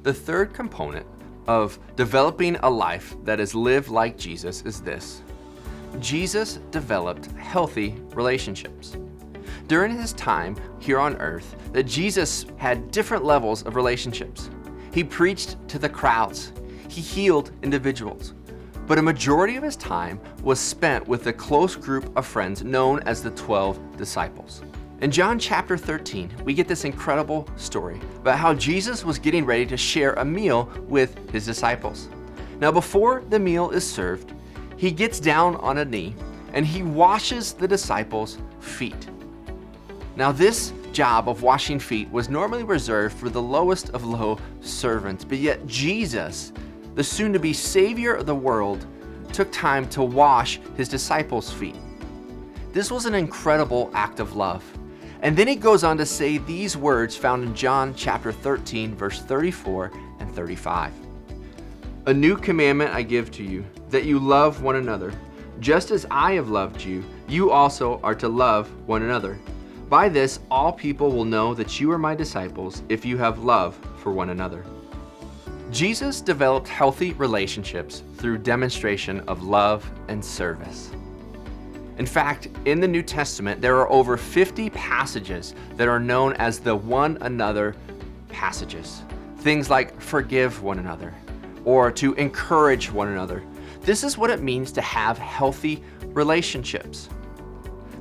The third component of developing a life that is lived like Jesus is this: Jesus developed healthy relationships. During his time here on earth, that Jesus had different levels of relationships. He preached to the crowds. He healed individuals. But a majority of his time was spent with a close group of friends known as the 12 disciples. In John chapter 13, we get this incredible story about how Jesus was getting ready to share a meal with his disciples. Now, before the meal is served, he gets down on a knee and he washes the disciples' feet. Now, this job of washing feet was normally reserved for the lowest of low servants, but yet Jesus, the soon-to-be Savior of the world, took time to wash his disciples' feet. This was an incredible act of love. And then he goes on to say these words found in John chapter 13, verse 34 and 35. "A new commandment I give to you, that you love one another. Just as I have loved you, you also are to love one another. By this, all people will know that you are my disciples if you have love for one another." Jesus developed healthy relationships through demonstration of love and service. In fact, in the New Testament, there are over 50 passages that are known as the one another passages. Things like forgive one another or to encourage one another. This is what it means to have healthy relationships.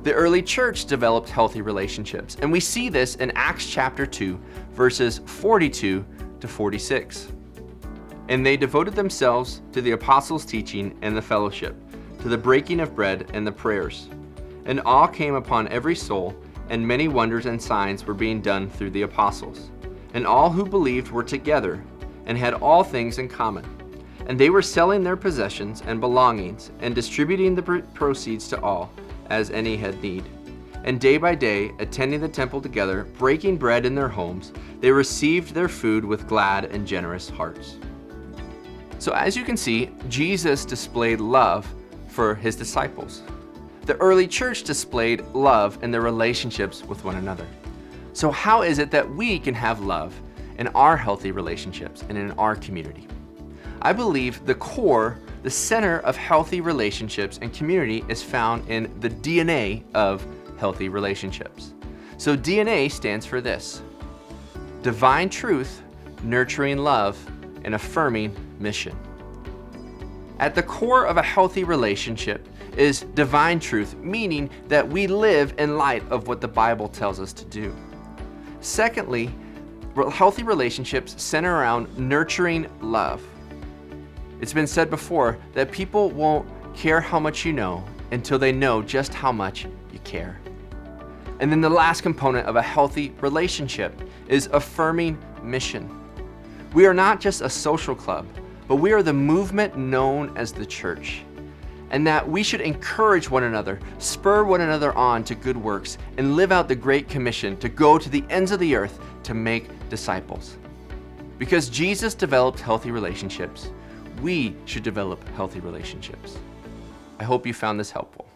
The early church developed healthy relationships, and we see this in Acts chapter 2, verses 42 to 46. "And they devoted themselves to the apostles' teaching and the fellowship, to the breaking of bread and the prayers. And awe came upon every soul, and many wonders and signs were being done through the apostles. And all who believed were together and had all things in common. And they were selling their possessions and belongings and distributing the proceeds to all, as any had need. And day by day, attending the temple together, breaking bread in their homes, they received their food with glad and generous hearts." So as you can see, Jesus displayed love for his disciples. The early church displayed love in their relationships with one another. So how is it that we can have love in our healthy relationships and in our community? I believe the core, the center of healthy relationships and community is found in the D.N.A. of healthy relationships. So D.N.A. stands for this: divine truth, nurturing love, and affirming mission. At the core of a healthy relationship is divine truth, meaning that we live in light of what the Bible tells us to do. Secondly, healthy relationships center around nurturing love. It's been said before that people won't care how much you know until they know just how much you care. And then the last component of a healthy relationship is affirming mission. We are not just a social club, but we are the movement known as the church. And that we should encourage one another, spur one another on to good works, and live out the Great Commission to go to the ends of the earth to make disciples. Because Jesus developed healthy relationships, we should develop healthy relationships. I hope you found this helpful.